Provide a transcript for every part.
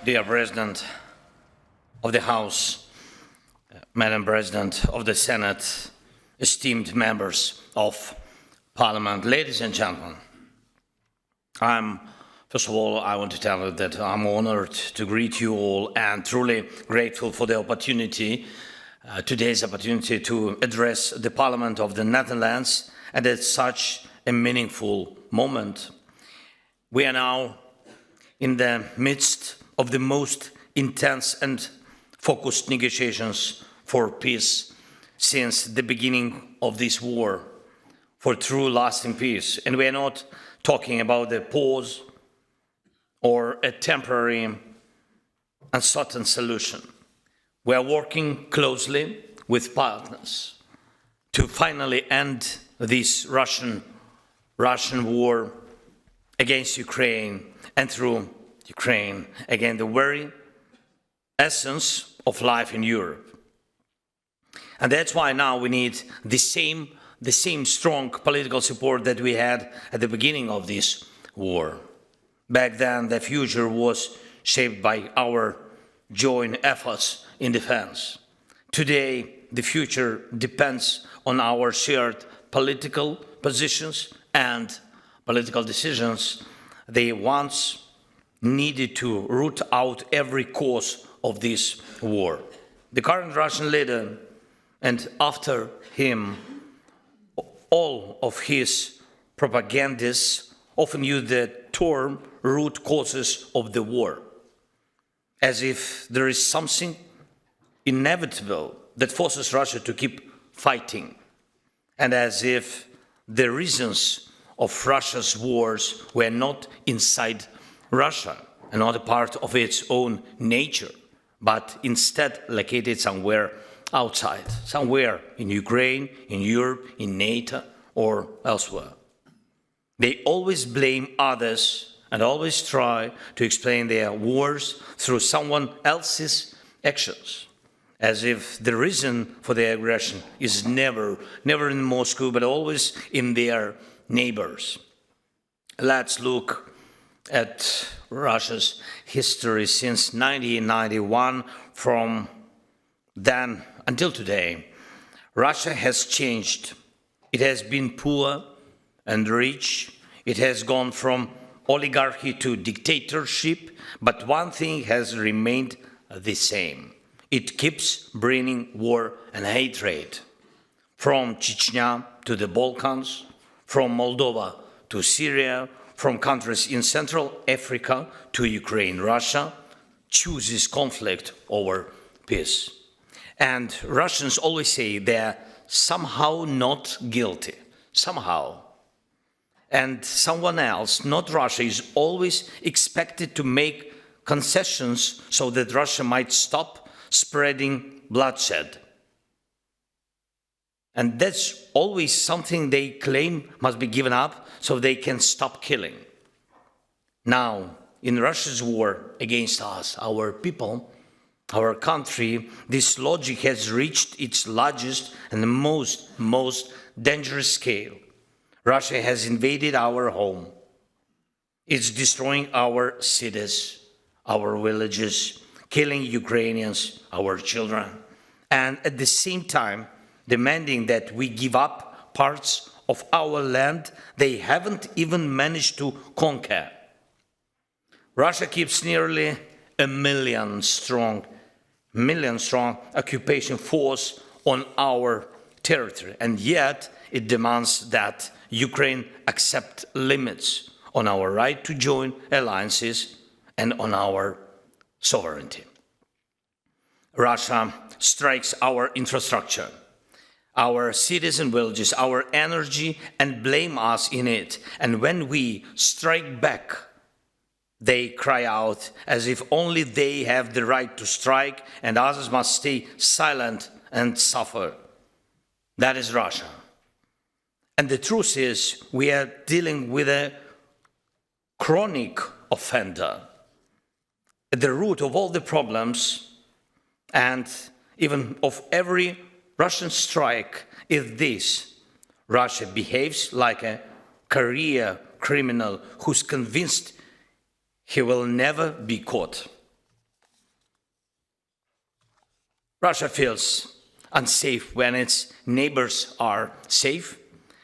Dear President of the House, Madam President of the Senate, esteemed members of Parliament, ladies and gentlemen, first of all, I want to tell you that I'm honored to greet you all and truly grateful for the opportunity, today's opportunity to address the Parliament of the Netherlands and at such a meaningful moment. We are now in the midst of the most intense and focused negotiations for peace since the beginning of this war, for true lasting peace. And we are not talking about a pause or a temporary uncertain solution. We are working closely with partners to finally end this Russian war against Ukraine and through Ukraine against the very essence of life in Europe. And that's why now we need the same strong political support that we had at the beginning of this war. Back then, the future was shaped by our joint efforts in defense. Today, the future depends on our shared political positions and political decisions. They once needed to root out every cause of this war. The current Russian leader, and after him, all of his propagandists often use the term root causes of the war, as if there is something inevitable that forces Russia to keep fighting, and as if the reasons of Russia's wars were not inside Russia and not a part of its own nature, but instead located somewhere outside, somewhere in Ukraine, in Europe, in NATO, or elsewhere. They always blame others and always try to explain their wars through someone else's actions, as if the reason for their aggression is never in Moscow, but always in their neighbors. Let's look at Russia's history since 1991. From then until today, Russia has changed. It has been poor and rich. It has gone from oligarchy to dictatorship, but one thing has remained the same. It keeps bringing war and hatred. From Chechnya to the Balkans, from Moldova to Syria, from countries in Central Africa to Ukraine, Russia chooses conflict over peace. And Russians always say they're somehow not guilty, somehow. And someone else, not Russia, is always expected to make concessions so that Russia might stop spreading bloodshed. And that's always something they claim must be given up so they can stop killing. Now, in Russia's war against us, our people, our country, this logic has reached its largest and most dangerous scale. Russia has invaded our home. It's destroying our cities, our villages, killing Ukrainians, our children, and at the same time demanding that we give up parts of our land they haven't even managed to conquer. Russia keeps nearly a million strong occupation force on our territory, and yet it demands that Ukraine accept limits on our right to join alliances and on our sovereignty. Russia strikes our infrastructure, our cities and villages, our energy, and blame us in it. And when we strike back, they cry out as if only they have the right to strike and others must stay silent and suffer. That is Russia. And the truth is, we are dealing with a chronic offender. At the root of all the problems and even of every Russian strike is this: Russia behaves like a career criminal who's convinced he will never be caught. Russia feels unsafe when its neighbors are safe,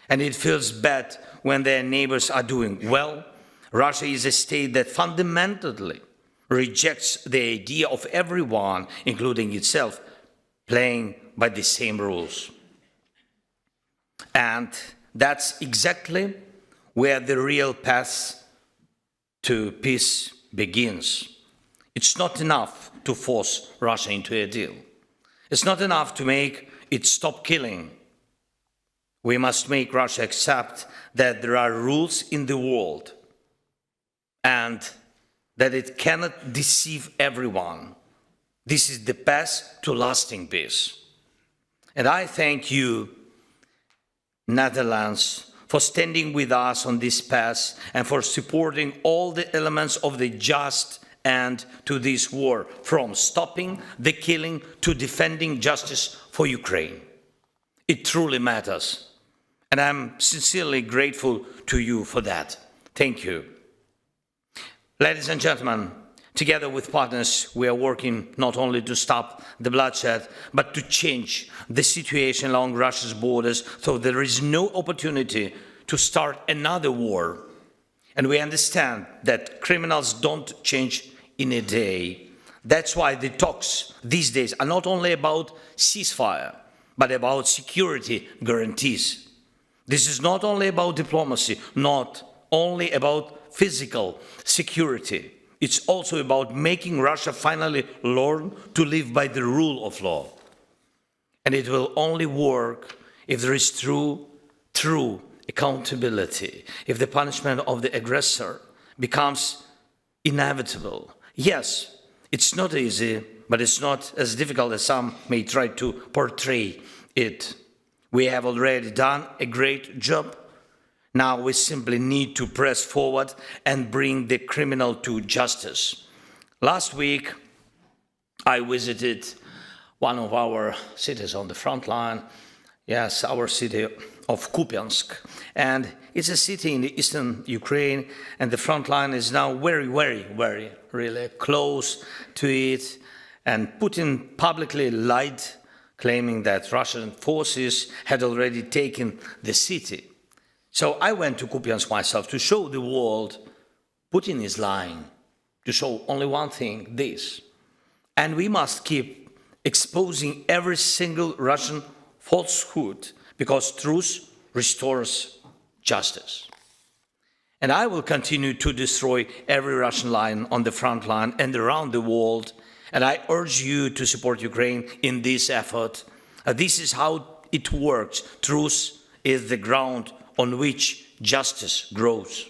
and it feels bad when their neighbors are doing well. Russia is a state that fundamentally rejects the idea of everyone, including itself, playing by the same rules. And that's exactly where the real path to peace begins. It's not enough to force Russia into a deal. It's not enough to make it stop killing. We must make Russia accept that there are rules in the world and that it cannot deceive everyone. This is the path to lasting peace. And I thank you, Netherlands, for standing with us on this path and for supporting all the elements of the just end to this war, from stopping the killing to defending justice for Ukraine. It truly matters, and I'm sincerely grateful to you for that. Thank you. Ladies and gentlemen, together with partners, we are working not only to stop the bloodshed, but to change the situation along Russia's borders so there is no opportunity to start another war. And we understand that criminals don't change in a day. That's why the talks these days are not only about ceasefire, but about security guarantees. This is not only about diplomacy, not only about physical security. It's also about making Russia finally learn to live by the rule of law. And it will only work if there is true accountability, if the punishment of the aggressor becomes inevitable. Yes, it's not easy, but it's not as difficult as some may try to portray it. We have already done a great job. Now we simply need to press forward and bring the criminal to justice. Last week, I visited one of our cities on the front line, yes, our city of Kupiansk. And it's a city in the eastern Ukraine, and the front line is now very really close to it. And Putin publicly lied, claiming that Russian forces had already taken the city. So I went to Kupiansk myself to show the world Putin is lying, to show only one thing, this. And we must keep exposing every single Russian falsehood, because truth restores justice. And I will continue to destroy every Russian line on the front line and around the world. And I urge you to support Ukraine in this effort. This is how it works. Truth is the ground on which justice grows.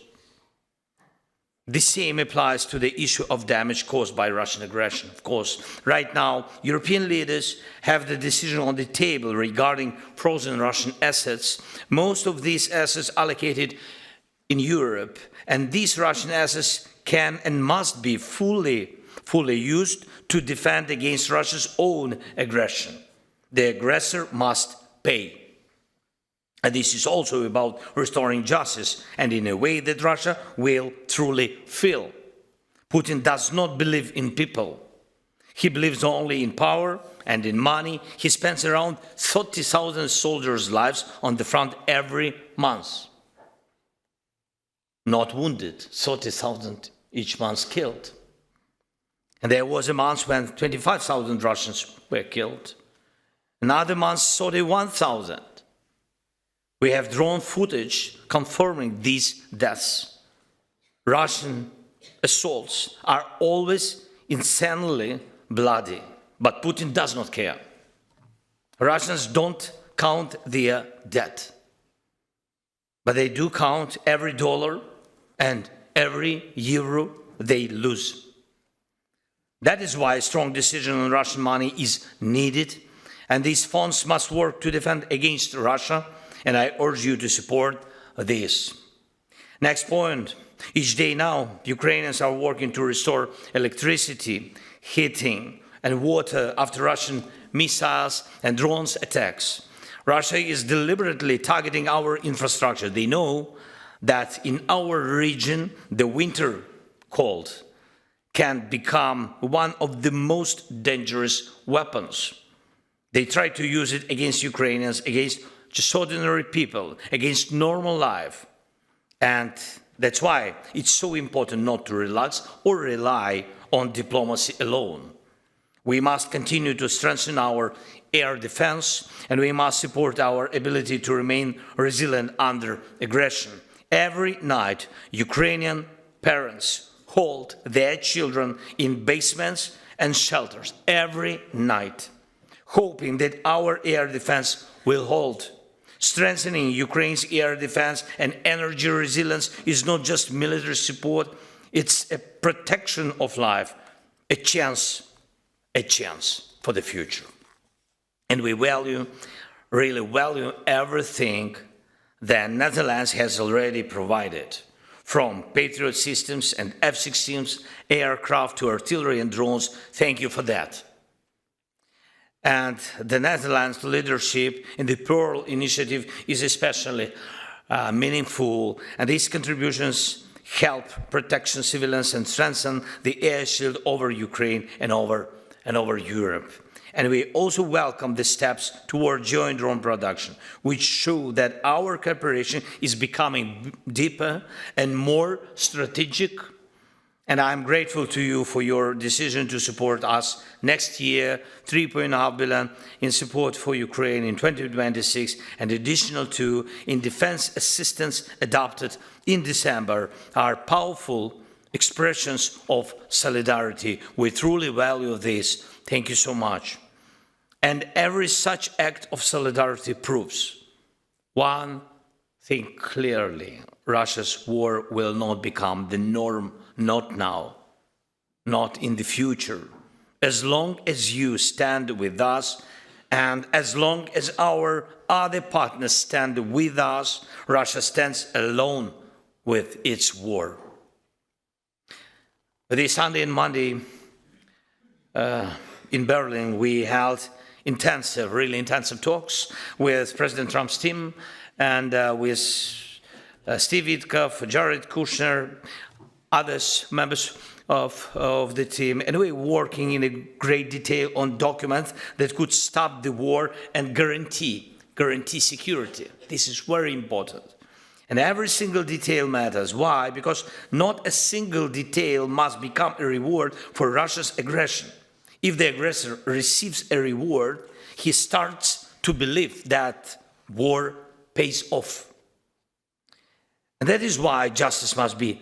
The same applies to the issue of damage caused by Russian aggression. Of course, right now, European leaders have the decision on the table regarding frozen Russian assets. Most of these assets allocated in Europe, and these Russian assets can and must be fully used to defend against Russia's own aggression. The aggressor must pay. And this is also about restoring justice, and in a way that Russia will truly feel. Putin does not believe in people. He believes only in power and in money. He spends around 30,000 soldiers' lives on the front every month. Not wounded, 30,000 each month killed. And there was a month when 25,000 Russians were killed. Another month, 31,000. We have drone footage confirming these deaths. Russian assaults are always insanely bloody, but Putin does not care. Russians don't count their dead, but they do count every dollar and every euro they lose. That is why a strong decision on Russian money is needed, and these funds must work to defend against Russia. And I urge you to support this. Next point. Each day now, Ukrainians are working to restore electricity, heating, and water after Russian missiles and drones attacks. Russia is deliberately targeting our infrastructure. They know that in our region, the winter cold can become one of the most dangerous weapons. They try to use it against Ukrainians, against just ordinary people, against normal life. And that's why it's so important not to relax or rely on diplomacy alone. We must continue to strengthen our air defense, and we must support our ability to remain resilient under aggression. Every night, Ukrainian parents hold their children in basements and shelters, every night, hoping that our air defense will hold. Strengthening Ukraine's air defense and energy resilience is not just military support, it's a protection of life, a chance for the future. And we really value everything that Netherlands has already provided, from Patriot-systems and F-16 aircraft to artillery and drones. Thank you for that. And the Netherlands' leadership in the Pearl Initiative is especially meaningful, and these contributions help protect civilians and strengthen the air shield over Ukraine and over Europe. And we also welcome the steps toward joint drone production, which show that our cooperation is becoming deeper and more strategic. And I'm grateful to you for your decision to support us next year, 3.5 billion in support for Ukraine in 2026, and additional 2 in defense assistance adopted in December are powerful expressions of solidarity. We truly value this. Thank you so much. And every such act of solidarity proves one thing clearly: Russia's war will not become the norm, not now, not in the future. As long as you stand with us, and as long as our other partners stand with us, Russia stands alone with its war. This Sunday and Monday in Berlin, we held really intensive talks with President Trump's team and with Steve Witkoff, Jared Kushner, others, members of the team, and we're working in a great detail on documents that could stop the war and guarantee security. This is very important. And every single detail matters. Why? Because not a single detail must become a reward for Russia's aggression. If the aggressor receives a reward, he starts to believe that war pays off. And that is why justice must be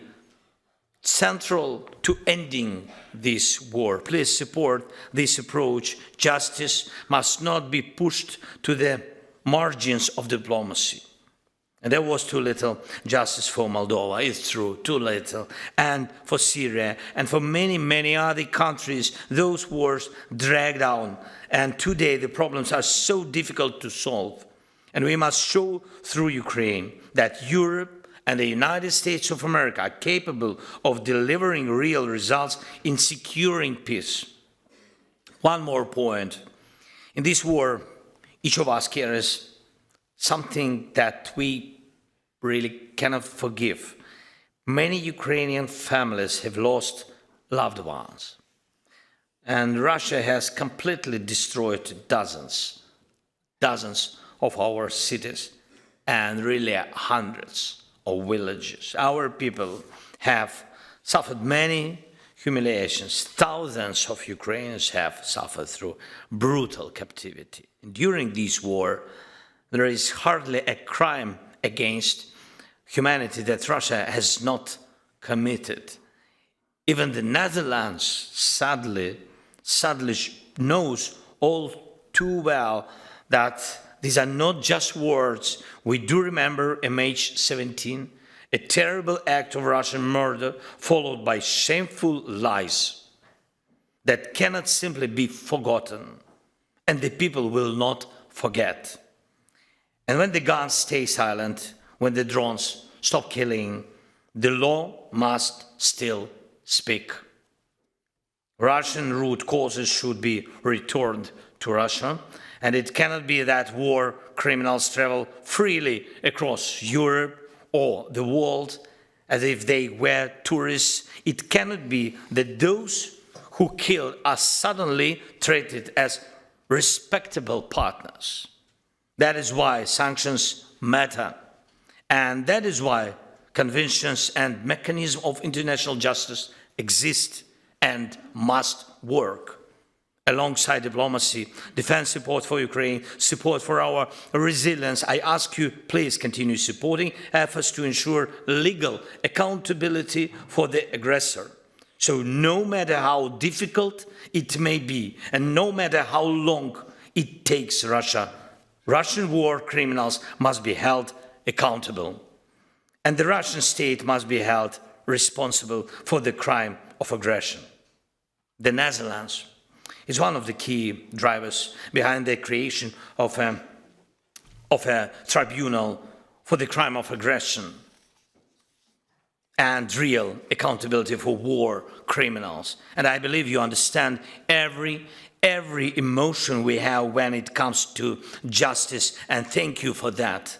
central to ending this war. Please support this approach. Justice must not be pushed to the margins of diplomacy. And there was too little justice for Moldova, it's true, too little. And for Syria, and for many, many other countries, those wars dragged on. And today the problems are so difficult to solve. And we must show through Ukraine that Europe and the United States of America are capable of delivering real results in securing peace. One more point. In this war, each of us carries something that we really cannot forgive. Many Ukrainian families have lost loved ones. And Russia has completely destroyed dozens of our cities and really hundreds of villages. Our people have suffered many humiliations. Thousands of Ukrainians have suffered through brutal captivity. And during this war, there is hardly a crime against humanity that Russia has not committed. Even the Netherlands sadly knows all too well that these are not just words. We do remember MH17, a terrible act of Russian murder followed by shameful lies that cannot simply be forgotten, and the people will not forget. And when the guns stay silent, when the drones stop killing, the law must still speak. Russian root causes should be returned to Russia, and it cannot be that war criminals travel freely across Europe or the world as if they were tourists. It cannot be that those who killed are suddenly treated as respectable partners. That is why sanctions matter. And that is why conventions and mechanisms of international justice exist and must work. Alongside diplomacy, defense support for Ukraine, support for our resilience, I ask you, please continue supporting efforts to ensure legal accountability for the aggressor. So no matter how difficult it may be, and no matter how long it takes Russian war criminals must be held accountable. And the Russian state must be held responsible for the crime of aggression. The Netherlands is one of the key drivers behind the creation of a tribunal for the crime of aggression and real accountability for war criminals. And I believe you understand every emotion we have when it comes to justice, and thank you for that.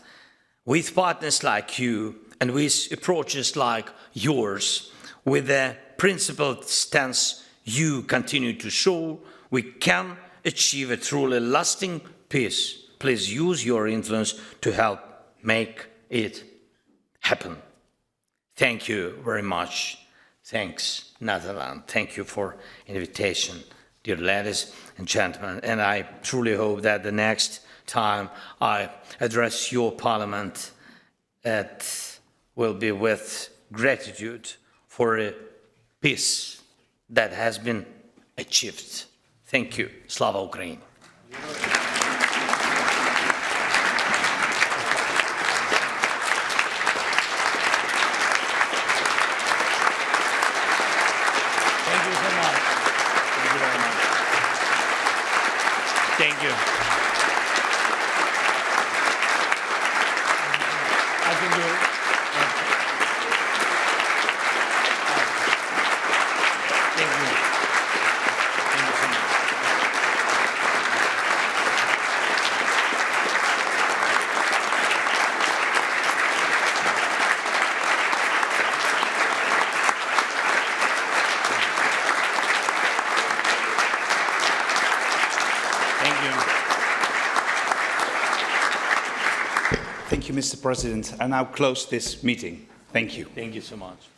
With partners like you and with approaches like yours, with the principled stance you continue to show, we can achieve a truly lasting peace. Please use your influence to help make it happen. Thank you very much. Thanks, Netherlands. Thank you for invitation, dear ladies and gentlemen. And I truly hope that the next time I address your parliament, it will be with gratitude for a peace that has been achieved. Thank you. Slava Ukraini. Thank you so much. Thank you very much. Thank you. I can do it. Thank you. Thank you so much. Thank you, Mr. President. I now close this meeting. Thank you. Thank you so much.